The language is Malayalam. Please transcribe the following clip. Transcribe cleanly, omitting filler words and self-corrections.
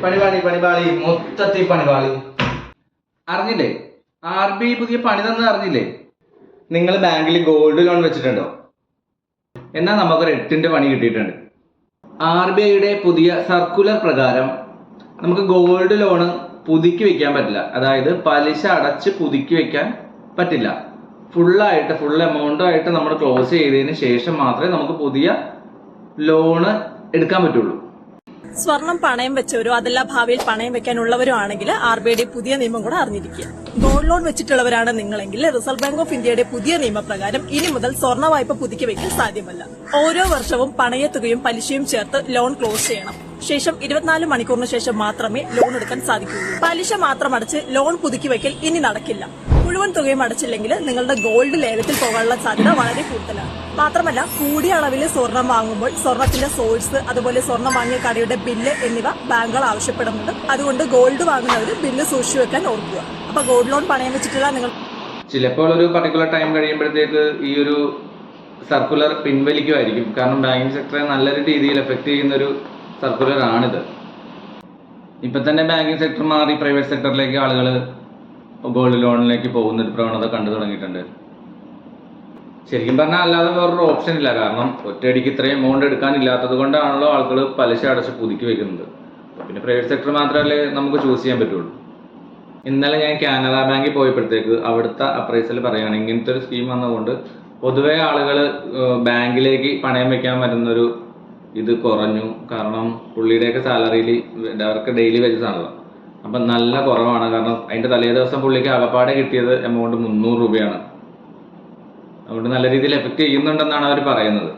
പണിപാളി മൊത്തത്തിൽ പണിപാളി. അറിഞ്ഞില്ലേ, RBI പുതിയ പണി തന്നെ അറിഞ്ഞില്ലേ? നിങ്ങൾ ബാങ്കിൽ ഗോൾഡ് ലോൺ വെച്ചിട്ടുണ്ടോ? എന്നാൽ നമുക്കൊരു 8ന്റെ പണി കിട്ടിയിട്ടുണ്ട്. RBIയുടെ പുതിയ സർക്കുലർ പ്രകാരം നമുക്ക് ഗോൾഡ് ലോണ് പുതുക്കി വെക്കാൻ പറ്റില്ല. അതായത് പലിശ അടച്ച് പുതുക്കി വെക്കാൻ പറ്റില്ല. ഫുൾ എമൗണ്ടായിട്ട് നമ്മൾ ക്ലോസ് ചെയ്തതിന് ശേഷം മാത്രമേ നമുക്ക് പുതിയ ലോണ് എടുക്കാൻ പറ്റുള്ളൂ. സ്വർണം പണയം വെച്ചവരോ അതല്ല ഭാവിയിൽ പണയം വെക്കാനുള്ളവരോ ആണെങ്കിൽ RBIയുടെ പുതിയ നിയമം കൂടെ അറിഞ്ഞിരിക്കുക. ഗോൾഡ് ലോൺ വെച്ചിട്ടുള്ളവരാണ് നിങ്ങളെങ്കിൽ റിസർവ് ബാങ്ക് ഓഫ് ഇന്ത്യയുടെ പുതിയ നിയമപ്രകാരം ഇനി മുതൽ സ്വർണ്ണ വായ്പ പുതുക്കി വെക്കാൻ സാധ്യമല്ല. ഓരോ വർഷവും പണയത്തുകയും പലിശയും ചേർത്ത് ലോൺ ക്ലോസ് ചെയ്യണം. ശേഷം 24 മണിക്കൂറിന് ശേഷം മാത്രമേ ലോൺ എടുക്കാൻ സാധിക്കുകയുള്ളൂ. പലിശ മാത്രം അടച്ച് ലോൺ പുതുക്കി വെക്കൽ ഇനി നടക്കില്ല. മുഴുവൻ തുകയും അടച്ചില്ലെങ്കിൽ നിങ്ങളുടെ ഗോൾഡ് ലേലത്തിൽ പോകാനുള്ള സാധ്യത വളരെ കൂടുതലാണ്. മാത്രമല്ല, കൂടിയ അളവിൽ സ്വർണം വാങ്ങുമ്പോൾ സ്വർണത്തിന്റെ സോഴ്സ്, അതുപോലെ സ്വർണം വാങ്ങിയ കടയുടെ ബില്ല് എന്നിവ ബാങ്കുകൾ ആവശ്യപ്പെടുന്നുണ്ട്. അതുകൊണ്ട് ഗോൾഡ് വാങ്ങുന്നവർ ബില്ല് സൂക്ഷിച്ചു വെക്കാൻ ഓർക്കുക. അപ്പൊ ഗോൾഡ് ലോൺ പണയം വെച്ചിട്ടുള്ള നിങ്ങൾ ചിലപ്പോൾ ഒരു പർട്ടിക്കുലർ ടൈം കഴിയുമ്പോഴത്തേക്ക് ഈ ഒരു സർക്കുലർ പിൻവലിക്കുമായിരിക്കും. കാരണം ബാങ്കിങ് സെക്ടറെ നല്ലൊരു രീതിയിൽ എഫക്ട് ചെയ്യുന്നൊരു സർക്കുലർ ആണിത്. ഇപ്പൊ തന്നെ ബാങ്കിങ് സെക്ടർ മാറി പ്രൈവറ്റ് സെക്ടറിലേക്ക് ആളുകൾ ഗോൾഡ് ലോണിലേക്ക് പോകുന്ന ഒരു പ്രവണത കണ്ടു തുടങ്ങിയിട്ടുണ്ട്. ശരിക്കും പറഞ്ഞാൽ അല്ലാതെ വേറൊരു ഓപ്ഷൻ ഇല്ല. കാരണം ഒറ്റയടിക്ക് ഇത്രയും എമൗണ്ട് എടുക്കാനില്ലാത്തത് കൊണ്ടാണല്ലോ ആളുകൾ പലിശ അടച്ച് പുതുക്കി വെക്കുന്നത്. പിന്നെ പ്രൈവറ്റ് സെക്ടർ മാത്രമല്ലേ നമുക്ക് ചൂസ് ചെയ്യാൻ പറ്റുള്ളൂ. ഇന്നലെ ഞാൻ കാനറ ബാങ്കിൽ പോയപ്പോഴത്തേക്ക് അവിടുത്തെ അപ്രൈസൽ പറയുകയാണ്, ഇങ്ങനത്തെ ഒരു സ്കീം വന്നതുകൊണ്ട് പൊതുവെ ആളുകൾ ബാങ്കിലേക്ക് പണയം വെക്കാൻ വരുന്നൊരു ഇത് കുറഞ്ഞു. കാരണം പുള്ളിയുടെയൊക്കെ സാലറിയിൽ അവർക്ക് ഡെയിലി വേജസ് ആണല്ലോ. അപ്പം നല്ല കുറവാണ്. കാരണം അതിൻ്റെ തലേ ദിവസം പുള്ളിക്ക് അകപ്പാടെ കിട്ടിയത് എമൗണ്ട് 300 രൂപയാണ്. അതുകൊണ്ട് നല്ല രീതിയിൽ എഫക്റ്റ് ചെയ്യുന്നുണ്ടെന്നാണ് അവർ പറയുന്നത്.